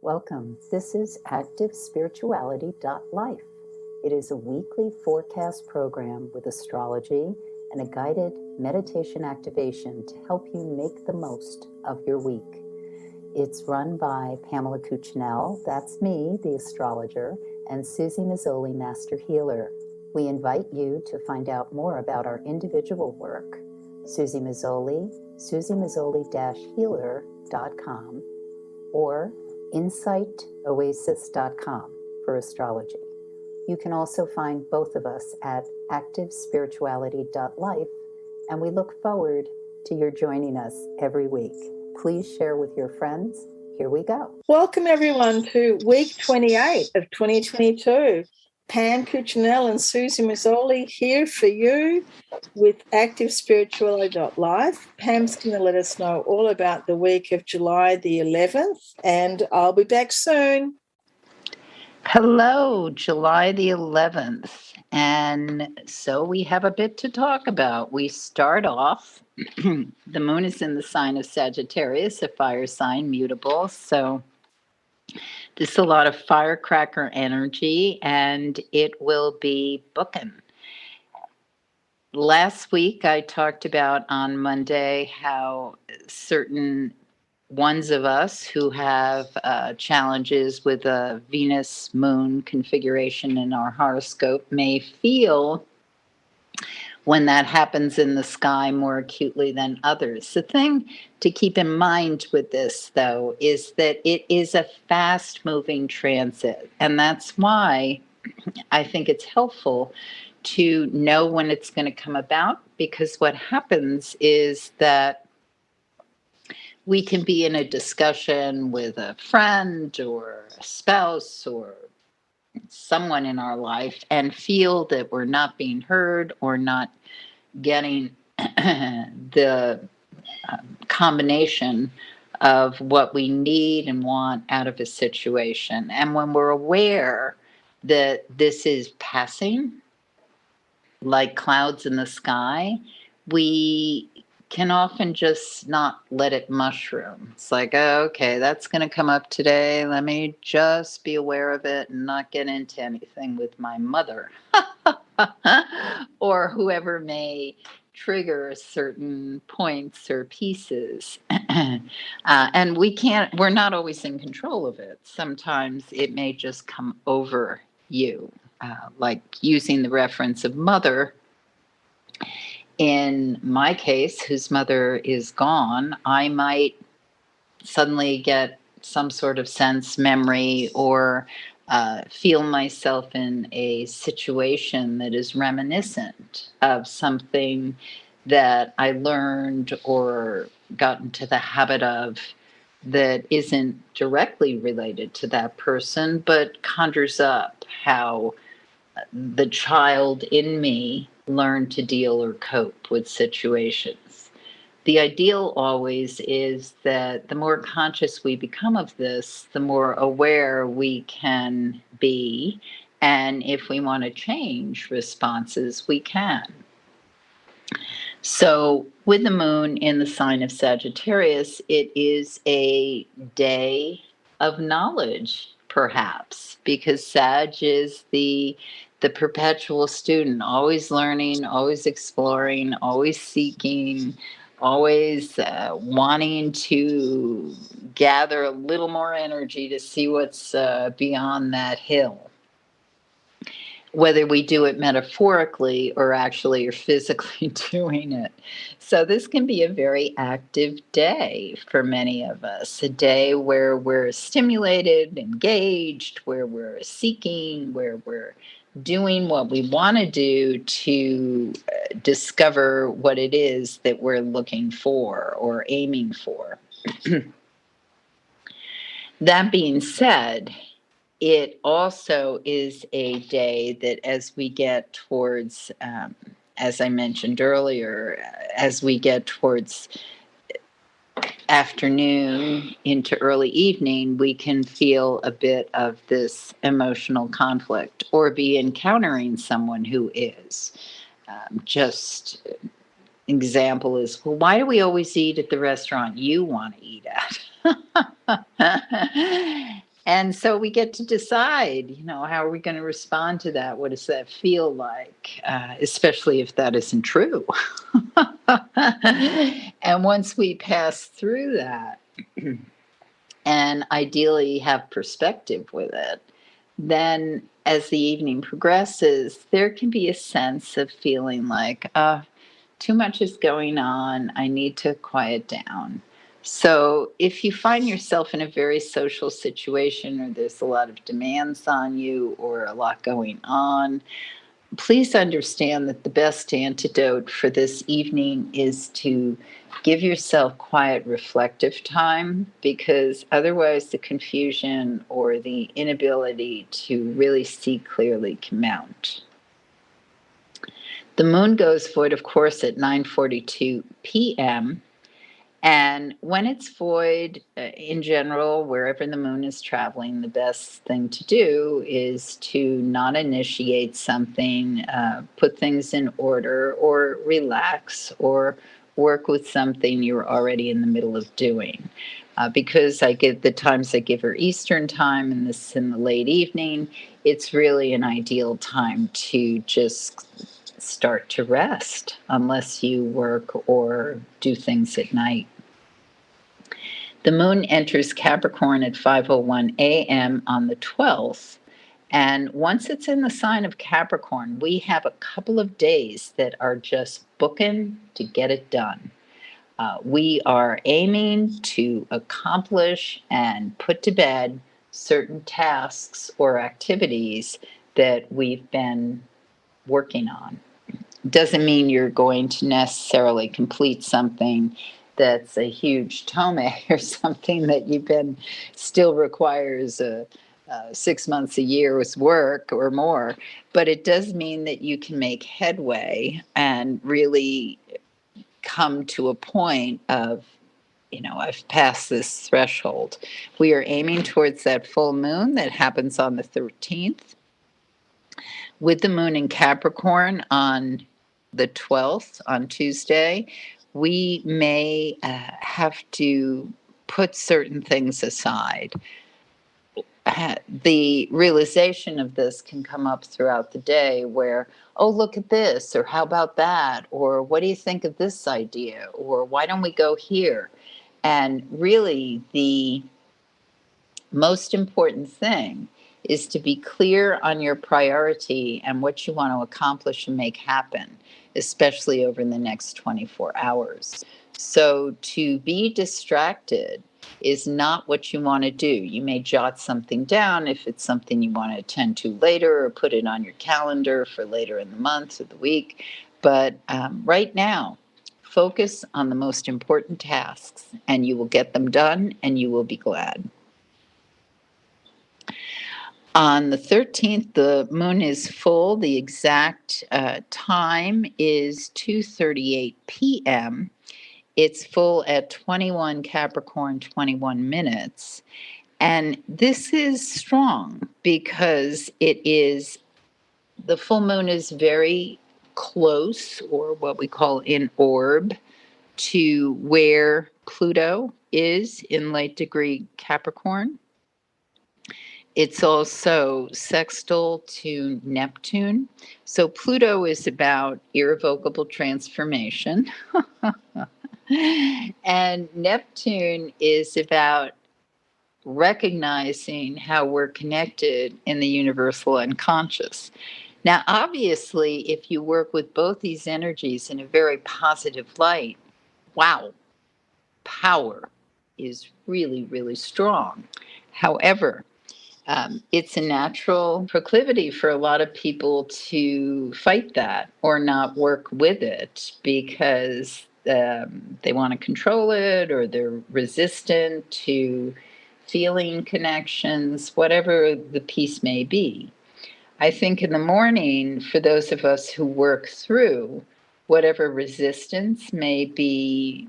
Welcome. This is ActiveSpirituality.life. It is a weekly forecast program with astrology and a guided meditation activation to help you make the most of your week. It's run by Pamela Cucinell, that's me, the astrologer, and Suzy Meszoly, Master Healer. We invite you to find out more about our individual work. Suzy Meszoly, SuzyMeszoly-healer.com, or insightoasis.com for astrology. You can also find both of us at activespirituality.life, and we look forward to your joining us every week. Please share with your friends. Here we go. Welcome, everyone, to week 28 of 2022. Pam Cucinell and Suzy Meszoly here for you with activespirituality.life. Pam's going to let us know all about the week of July the 11th, and I'll be back soon. Hello, July the 11th. And so we have a bit to talk about. We start off, the moon is in the sign of Sagittarius, a fire sign, mutable. So this is a lot of firecracker energy, and it will be booking. Last week, I talked about on Monday how certain ones of us who have challenges with a Venus moon configuration in our horoscope may feel when that happens in the sky more acutely than others. The thing to keep in mind with this, though, is that it is a fast-moving transit, and that's why I think it's helpful to know when it's going to come about, because what happens is that we can be in a discussion with a friend or a spouse or someone in our life and feel that we're not being heard or not getting the combination of what we need and want out of a situation. And when we're aware that this is passing, like clouds in the sky, we can often just not let it mushroom. It's like, oh, okay, that's going to come up today. Let me just be aware of it and not get into anything with my mother or whoever may trigger certain points or pieces. And we're not always in control of it. Sometimes it may just come over you, like using the reference of mother. In my case, whose mother is gone, I might suddenly get some sort of sense, memory, or feel myself in a situation that is reminiscent of something that I learned or got into the habit of that isn't directly related to that person, but conjures up how the child in me learn to deal or cope with situations. The ideal always is that the more conscious we become of this, the more aware we can be. And if we want to change responses, we can. So, with the moon in the sign of Sagittarius, it is a day of knowledge, perhaps, because Sag is the perpetual student, always learning, always exploring, always seeking, always wanting to gather a little more energy to see what's beyond that hill. Whether we do it metaphorically or actually are physically doing it. So this can be a very active day for many of us, a day where we're stimulated, engaged, where we're seeking, where we're doing what we want to do to discover what it is that we're looking for or aiming for. That being said, it also is a day that as we get towards, as I mentioned earlier, as we get towards afternoon into early evening, we can feel a bit of this emotional conflict or be encountering someone who is. Just example is, well, why do we always eat at the restaurant you want to eat at? And so we get to decide, how are we going to respond to that? What does that feel like? Especially if that isn't true. And once we pass through that and ideally have perspective with it, then as the evening progresses, there can be a sense of feeling like, too much is going on. I need to quiet down. So if you find yourself in a very social situation or there's a lot of demands on you or a lot going on, please understand that the best antidote for this evening is to give yourself quiet, reflective time, because otherwise the confusion or the inability to really see clearly can mount. The moon goes void, of course, at 9:42 p.m. And when it's void, in general, wherever the moon is traveling, the best thing to do is to not initiate something, put things in order, or relax, or work with something you're already in the middle of doing. Because I give the times I give her Eastern time, and this is in the late evening, it's really an ideal time to just start to rest, unless you work or do things at night. The moon enters Capricorn at 5:01 a.m. on the 12th. And once it's in the sign of Capricorn, we have a couple of days that are just booking to get it done. We are aiming to accomplish and put to bed certain tasks or activities that we've been working on. Doesn't mean you're going to necessarily complete something that's a huge tome or something that you've been still requires 6 months, a year's work or more, but it does mean that you can make headway and really come to a point of, I've passed this threshold. We are aiming towards that full moon that happens on the 13th, with the moon in Capricorn on the 12th, on Tuesday. We may have to put certain things aside. The realization of this can come up throughout the day where, oh, look at this, or how about that, or what do you think of this idea, or why don't we go here? And really, the most important thing is to be clear on your priority and what you want to accomplish and make happen, especially over the next 24 hours. So to be distracted is not what you want to do. You may jot something down if it's something you want to attend to later, or put it on your calendar for later in the month or the week. But right now, focus on the most important tasks and you will get them done and you will be glad. On the 13th, the moon is full. The exact time is 2:38 p.m. It's full at 21 Capricorn, 21 minutes. And this is strong because the full moon is very close, or what we call in orb, to where Pluto is in late degree Capricorn. It's also sextile to Neptune. So Pluto is about irrevocable transformation. And Neptune is about recognizing how we're connected in the universal unconscious. Now, obviously, if you work with both these energies in a very positive light, wow, power is really, really strong. However, it's a natural proclivity for a lot of people to fight that or not work with it because they want to control it, or they're resistant to feeling connections, whatever the piece may be. I think in the morning, for those of us who work through whatever resistance may be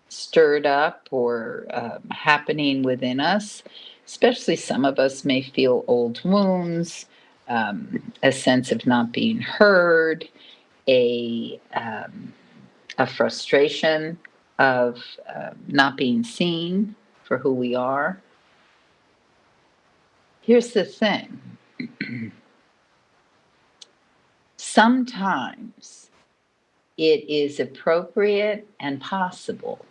stirred up or happening within us, especially some of us may feel old wounds, a sense of not being heard, a frustration of not being seen for who we are. Here's the thing. Sometimes it is appropriate and possible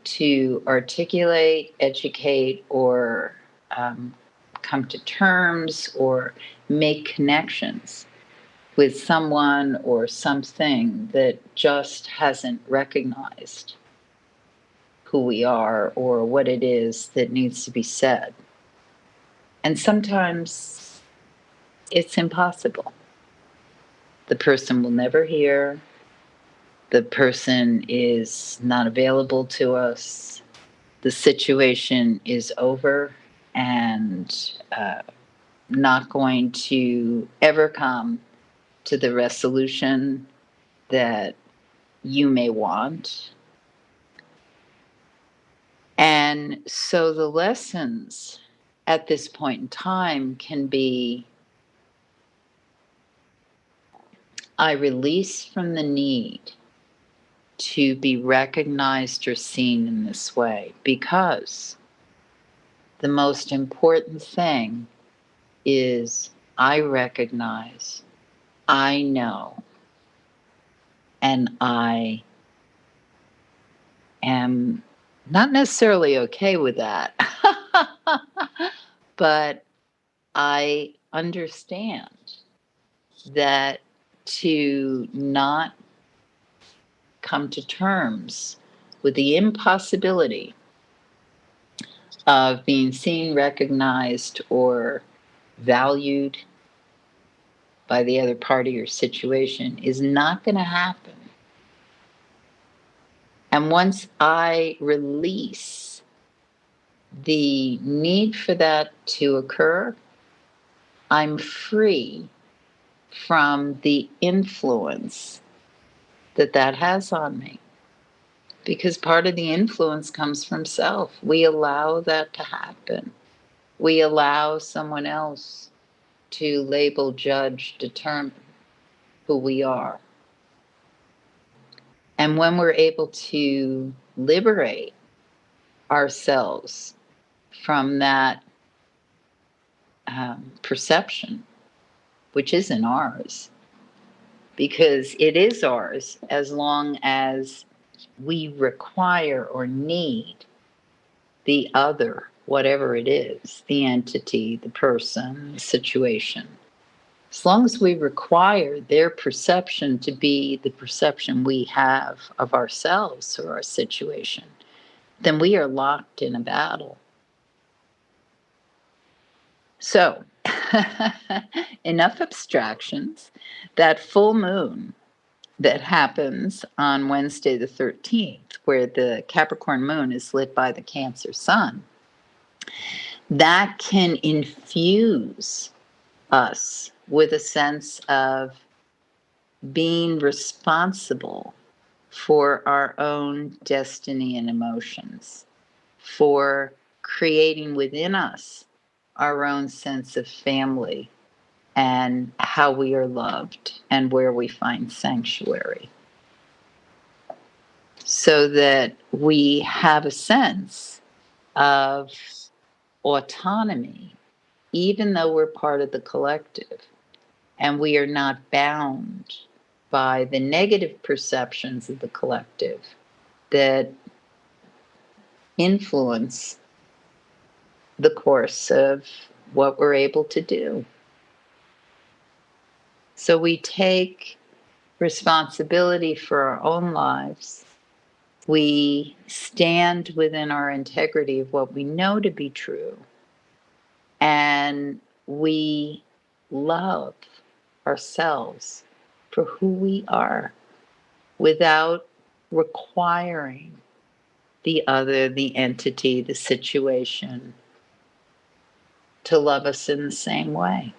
to articulate, educate, or come to terms or make connections with someone or something that just hasn't recognized who we are or what it is that needs to be said. And sometimes it's impossible. The person will never hear. The person is not available to us. The situation is over and not going to ever come to the resolution that you may want. And so the lessons at this point in time can be, I release from the need to be recognized or seen in this way, because the most important thing is I recognize, I know, and I am not necessarily okay with that, but I understand that to not come to terms with the impossibility of being seen, recognized, or valued by the other party or situation is not going to happen. And once I release the need for that to occur, I'm free from the influence that that has on me. Because part of the influence comes from self. We allow that to happen. We allow someone else to label, judge, determine who we are. And when we're able to liberate ourselves from that perception, which isn't ours, because it is ours as long as we require or need the other, whatever it is, the entity, the person, the situation. As long as we require their perception to be the perception we have of ourselves or our situation, then we are locked in a battle. So, enough abstractions. That full moon that happens on Wednesday the 13th, where the Capricorn moon is lit by the Cancer sun, that can infuse us with a sense of being responsible for our own destiny and emotions, for creating within us our own sense of family and how we are loved and where we find sanctuary, so that we have a sense of autonomy, even though we're part of the collective, and we are not bound by the negative perceptions of the collective that influence the course of what we're able to do. So we take responsibility for our own lives. We stand within our integrity of what we know to be true. And we love ourselves for who we are without requiring the other, the entity, the situation to love us in the same way.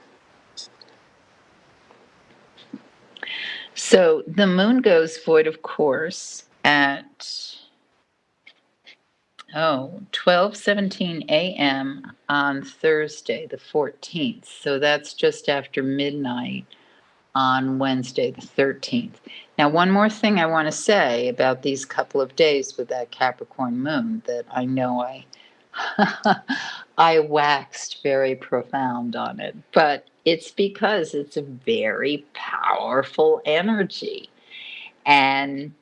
So the moon goes void, of course, at 12:17 a.m. on Thursday, the 14th. So that's just after midnight on Wednesday, the 13th. Now, one more thing I want to say about these couple of days with that Capricorn moon that I know I waxed very profound on it, but it's because it's a very powerful energy. And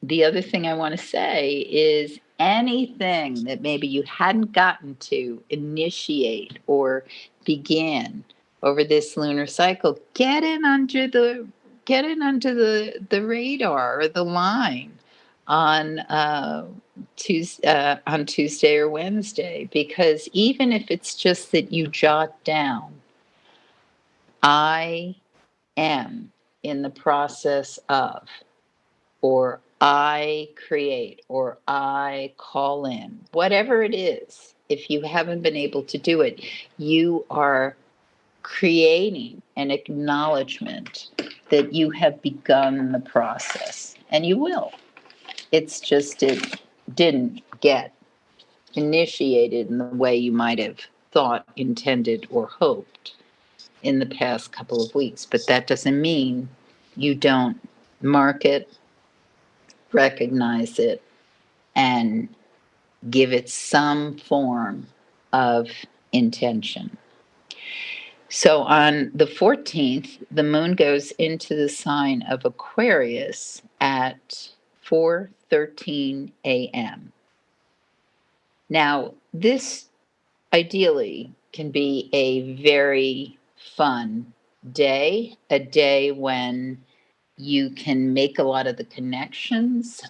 the other thing I want to say is anything that maybe you hadn't gotten to initiate or begin over this lunar cycle, get it under the radar or the line on Tuesday or Wednesday, because even if it's just that you jot down, I am in the process of, or I create, or I call in, whatever it is. If you haven't been able to do it, you are creating an acknowledgement that you have begun the process, and you will. It's just it didn't get initiated in the way you might have thought, intended, or hoped in the past couple of weeks. But that doesn't mean you don't mark it, recognize it, and give it some form of intention. So on the 14th, the moon goes into the sign of Aquarius at 4:13 a.m. Now, this ideally can be a very fun day, a day when you can make a lot of the connections.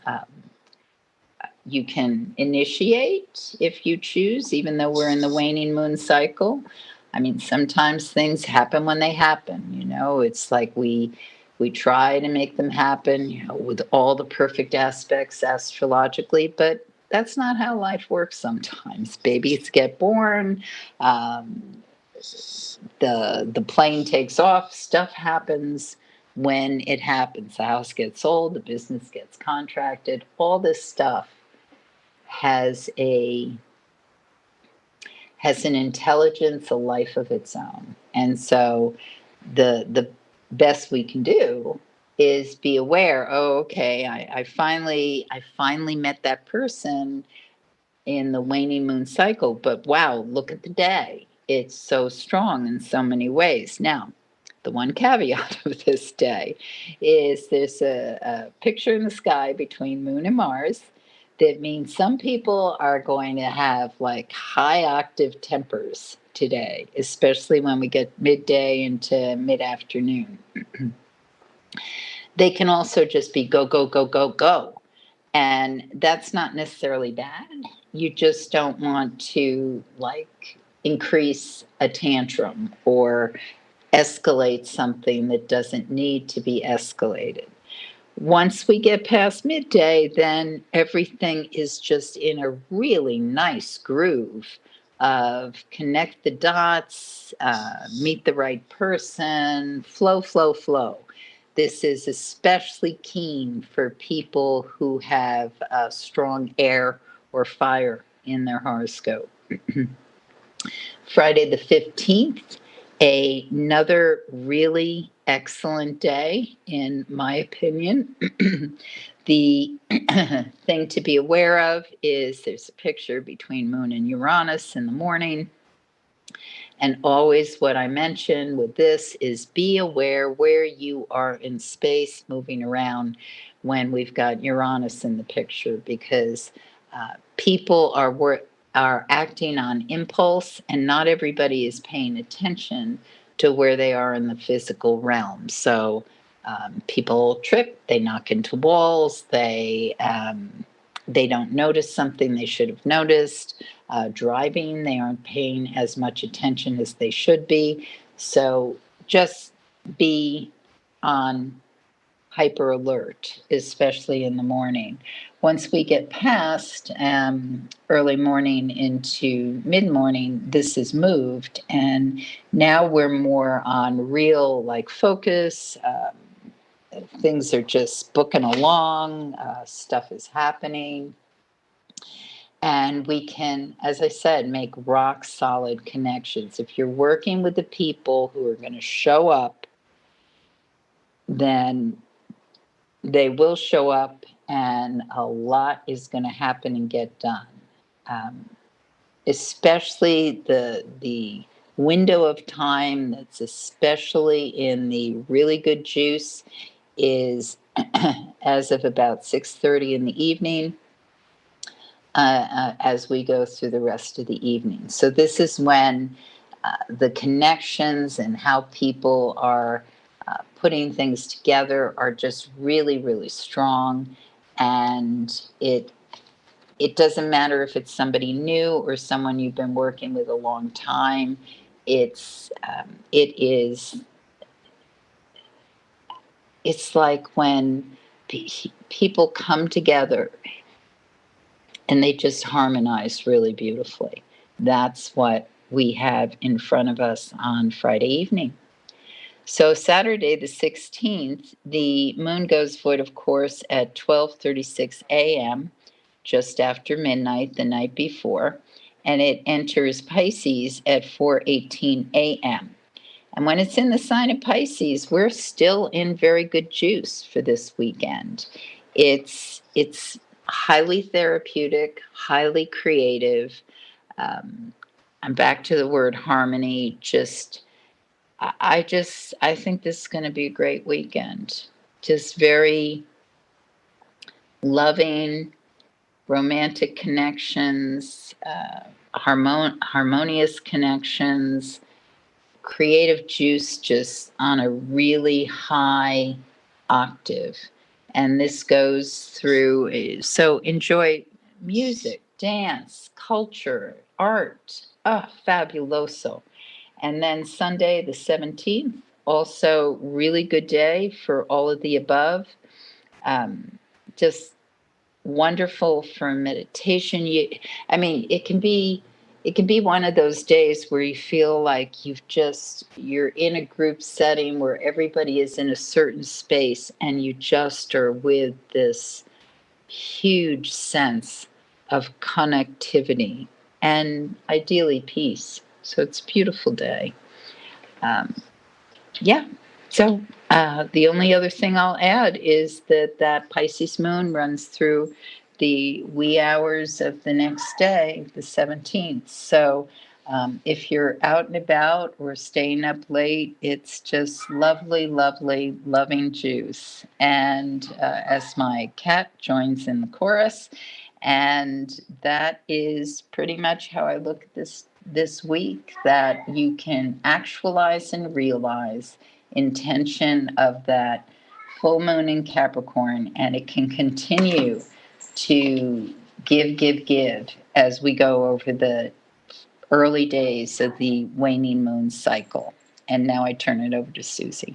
You can initiate if you choose, even though we're in the waning moon cycle. I mean, sometimes things happen when they happen. It's like we try to make them happen, with all the perfect aspects astrologically, but that's not how life works sometimes. Babies get born, the plane takes off, stuff happens when it happens. The house gets sold, the business gets contracted, all this stuff has an intelligence, a life of its own. And so the best we can do is be aware, okay, I finally met that person in the waning moon cycle, but wow, look at the day. It's so strong in so many ways. Now, the one caveat of this day is there's a picture in the sky between Moon and Mars that means some people are going to have like high octave tempers today, especially when we get midday into mid afternoon. They can also just be go, go, go, go, go. And that's not necessarily bad. You just don't want to like increase a tantrum or escalate something that doesn't need to be escalated. Once we get past midday, then everything is just in a really nice groove of connect the dots, meet the right person, flow, flow, flow. This is especially keen for people who have strong air or fire in their horoscope. Friday the 15th, another really excellent day, in my opinion. The thing to be aware of is there's a picture between Moon and Uranus in the morning. And always what I mention with this is be aware where you are in space moving around when we've got Uranus in the picture, because people are acting on impulse, and not everybody is paying attention to where they are in the physical realm. So people trip, they knock into walls, they don't notice something they should have noticed. Driving, they aren't paying as much attention as they should be. So just be on hyper alert, especially in the morning. Once we get past early morning into mid morning, this is moved, and now we're more on real like focus. Things are just booking along, stuff is happening. And we can, as I said, make rock solid connections. If you're working with the people who are going to show up, then they will show up and a lot is going to happen and get done. especially the window of time that's especially in the really good juice is as of about 6:30 in the evening, as we go through the rest of the evening. So this is when the connections and how people are putting things together are just really, really strong. And it doesn't matter if it's somebody new or someone you've been working with a long time. It's like when people come together and they just harmonize really beautifully. That's what we have in front of us on Friday evening. So Saturday the 16th, the moon goes void, of course, at 12:36 a.m., just after midnight the night before, and it enters Pisces at 4:18 a.m. And when it's in the sign of Pisces, we're still in very good juice for this weekend. It's highly therapeutic, highly creative. I'm back to the word harmony. I think this is going to be a great weekend. Just very loving, romantic connections, harmonious connections, creative juice just on a really high octave. And this goes through, so enjoy music, dance, culture, art. Fabuloso. And then Sunday, the 17th, also really good day for all of the above. Just wonderful for meditation. It can be one of those days where you feel like you're in a group setting where everybody is in a certain space and you just are with this huge sense of connectivity and ideally peace. So it's a beautiful day. Yeah. So the only other thing I'll add is that Pisces moon runs through the wee hours of the next day, the 17th. So if you're out and about or staying up late, it's just lovely, lovely, loving juice. And as my cat joins in the chorus, and that is pretty much how I look at this week, that you can actualize and realize intention of that full moon in Capricorn, and it can continue to give as we go over the early days of the waning moon cycle. And now I turn it over to Suzy.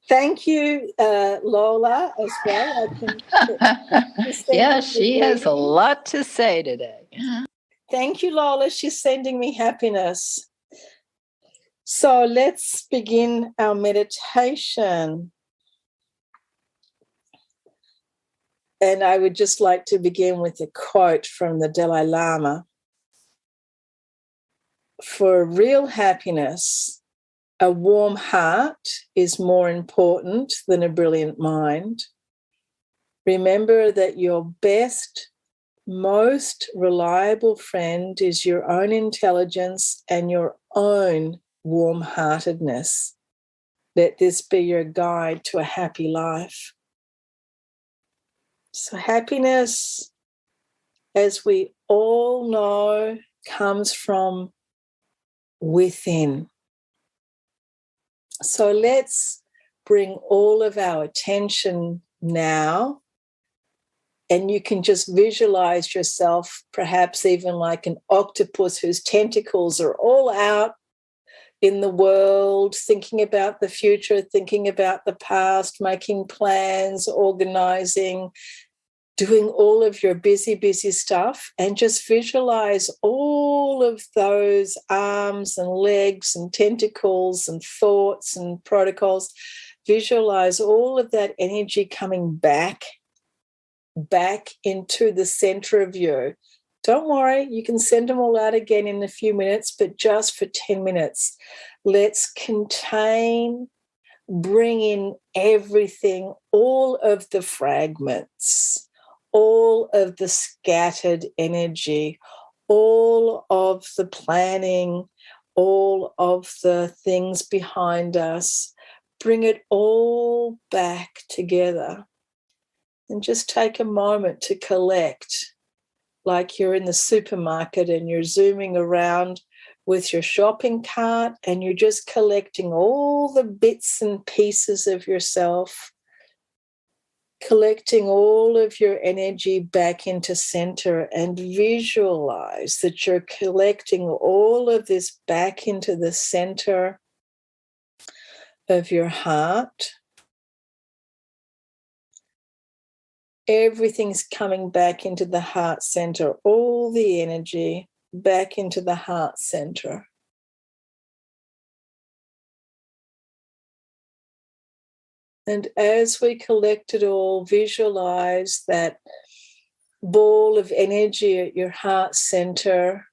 Thank you, Lola, as well. Yeah, she has a lot to say today. Thank you, Lola. She's sending me happiness. So let's begin our meditation. And I would just like to begin with a quote from the Dalai Lama. For real happiness, a warm heart is more important than a brilliant mind. Remember that your best, most reliable friend is your own intelligence and your own warm-heartedness. Let this be your guide to a happy life. So happiness, as we all know, comes from within. So let's bring all of our attention now, and you can just visualize yourself, perhaps even like an octopus whose tentacles are all out in the world, thinking about the future, thinking about the past, making plans, organizing, doing all of your busy, busy stuff, and just visualize all of those arms and legs and tentacles and thoughts and protocols. Visualize all of that energy coming back into the center of you. Don't worry, you can send them all out again in a few minutes, but just for 10 minutes. Let's contain, bring in everything, all of the fragments, all of the scattered energy, all of the planning, all of the things behind us. Bring it all back together. And just take a moment to collect, like you're in the supermarket and you're zooming around with your shopping cart and you're just collecting all the bits and pieces of yourself, collecting all of your energy back into center, and visualize that you're collecting all of this back into the center of your heart. Everything's coming back into the heart center, all the energy back into the heart center. And as we collect it all, visualize that ball of energy at your heart center,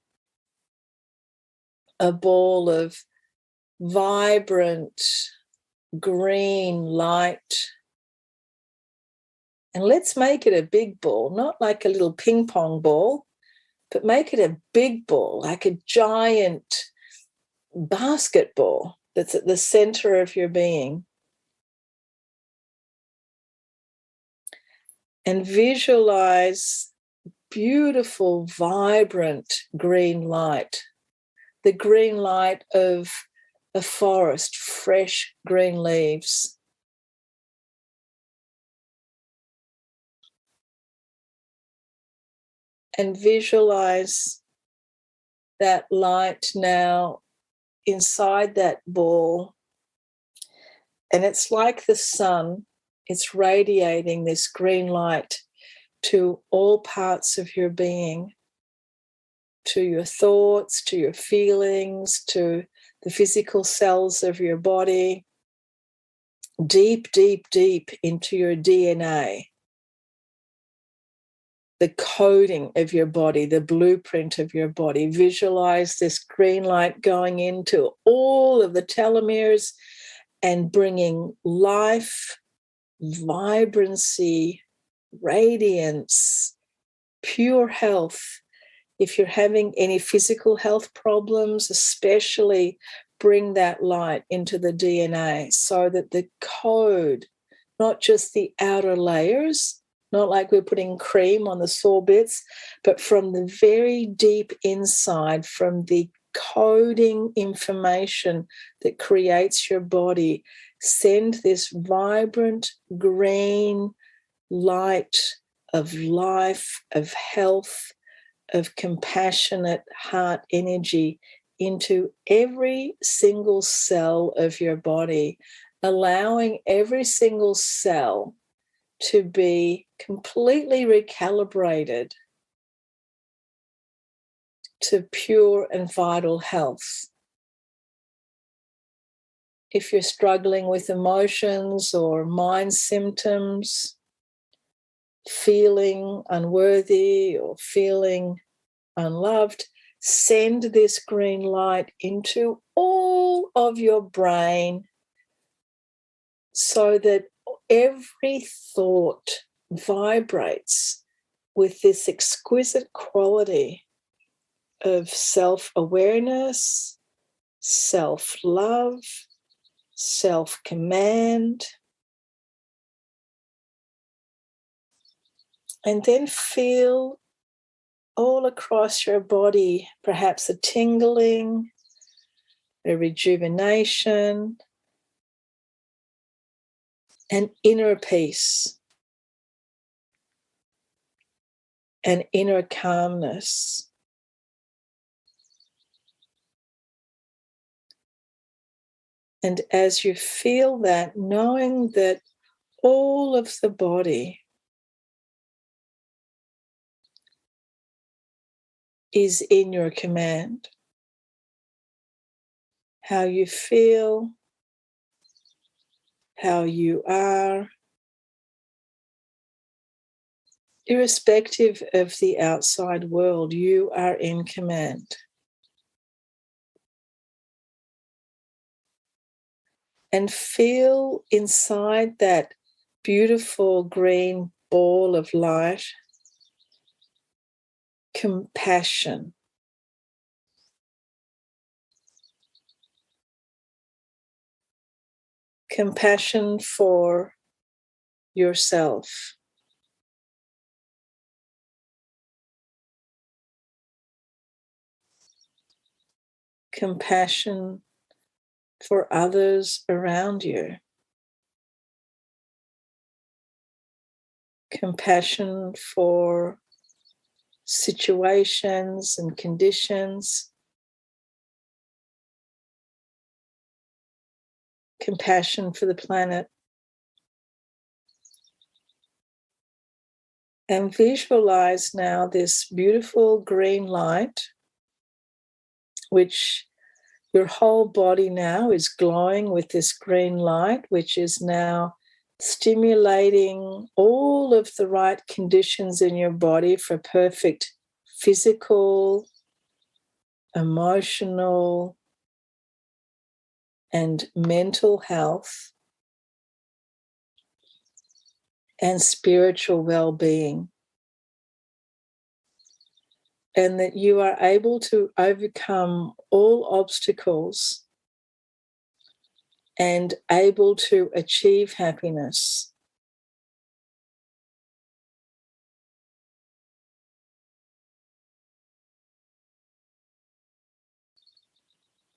a ball of vibrant green light. And let's make it a big ball, not like a little ping pong ball, but make it a big ball, like a giant basketball that's at the center of your being. And visualize beautiful, vibrant green light, the green light of a forest, fresh green leaves. And visualize that light now inside that ball. And it's like the sun, it's radiating this green light to all parts of your being, to your thoughts, to your feelings, to the physical cells of your body, deep, deep, deep into your DNA. The coding of your body, the blueprint of your body. Visualize this green light going into all of the telomeres and bringing life, vibrancy, radiance, pure health. If you're having any physical health problems, especially bring that light into the DNA so that the code, not just the outer layers, not like we're putting cream on the sore bits, but from the very deep inside, from the coding information that creates your body, send this vibrant green light of life, of health, of compassionate heart energy into every single cell of your body, allowing every single cell to be completely recalibrated to pure and vital health. If you're struggling with emotions or mind symptoms, feeling unworthy or feeling unloved, send this green light into all of your brain so that every thought vibrates with this exquisite quality of self-awareness, self-love, self-command. And then feel all across your body, perhaps a tingling, a rejuvenation, an inner peace, an inner calmness. And as you feel that, knowing that all of the body is in your command. How you feel, how you are, irrespective of the outside world, you are in command. And feel inside that beautiful green ball of light compassion. Compassion for yourself. Compassion for others around you. Compassion for situations and conditions. Compassion for the planet. And visualize now this beautiful green light, which your whole body now is glowing with this green light, which is now stimulating all of the right conditions in your body for perfect physical, emotional, and mental health and spiritual well-being. And that you are able to overcome all obstacles and able to achieve happiness.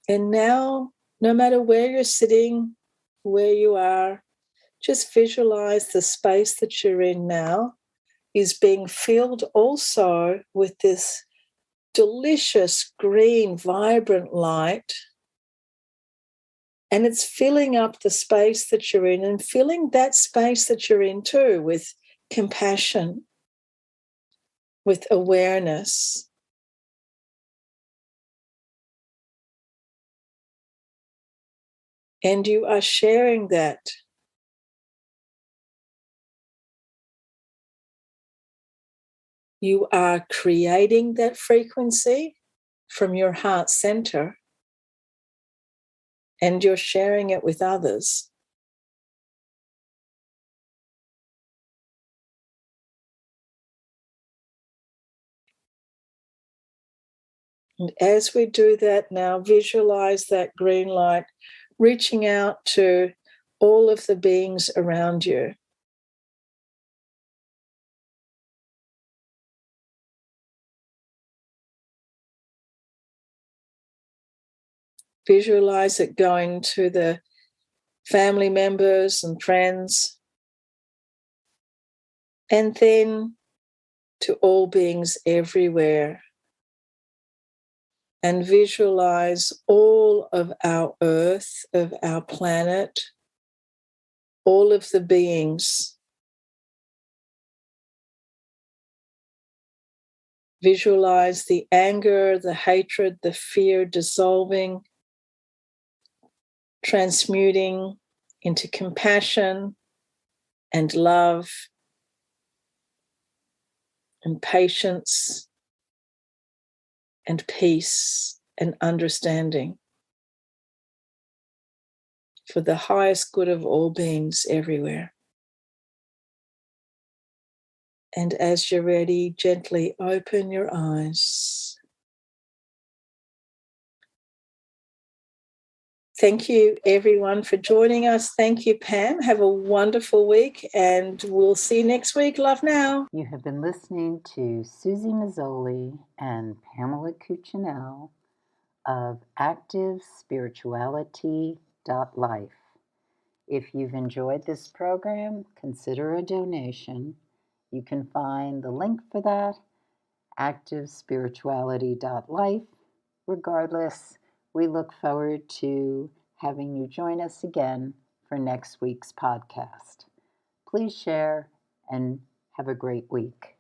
And now, no matter where you're sitting, where you are, just visualize the space that you're in now is being filled also with this delicious green, vibrant light. And it's filling up the space that you're in and filling that space that you're in too with compassion, with awareness. And you are sharing that. You are creating that frequency from your heart center, and you're sharing it with others. And as we do that now, visualize that green light reaching out to all of the beings around you. Visualize it going to the family members and friends, and then to all beings everywhere. And visualize all of our earth, of our planet, all of the beings. Visualize the anger, the hatred, the fear dissolving, transmuting into compassion and love and patience and peace and understanding for the highest good of all beings everywhere. And as you're ready, gently open your eyes. Thank you, everyone, for joining us. Thank you, Pam. Have a wonderful week, and we'll see you next week. Love now. You have been listening to Suzy Meszoly and Pamela Cucinell of ActiveSpirituality.life. If you've enjoyed this program, consider a donation. You can find the link for that, ActiveSpirituality.life. Regardless, we look forward to having you join us again for next week's podcast. Please share and have a great week.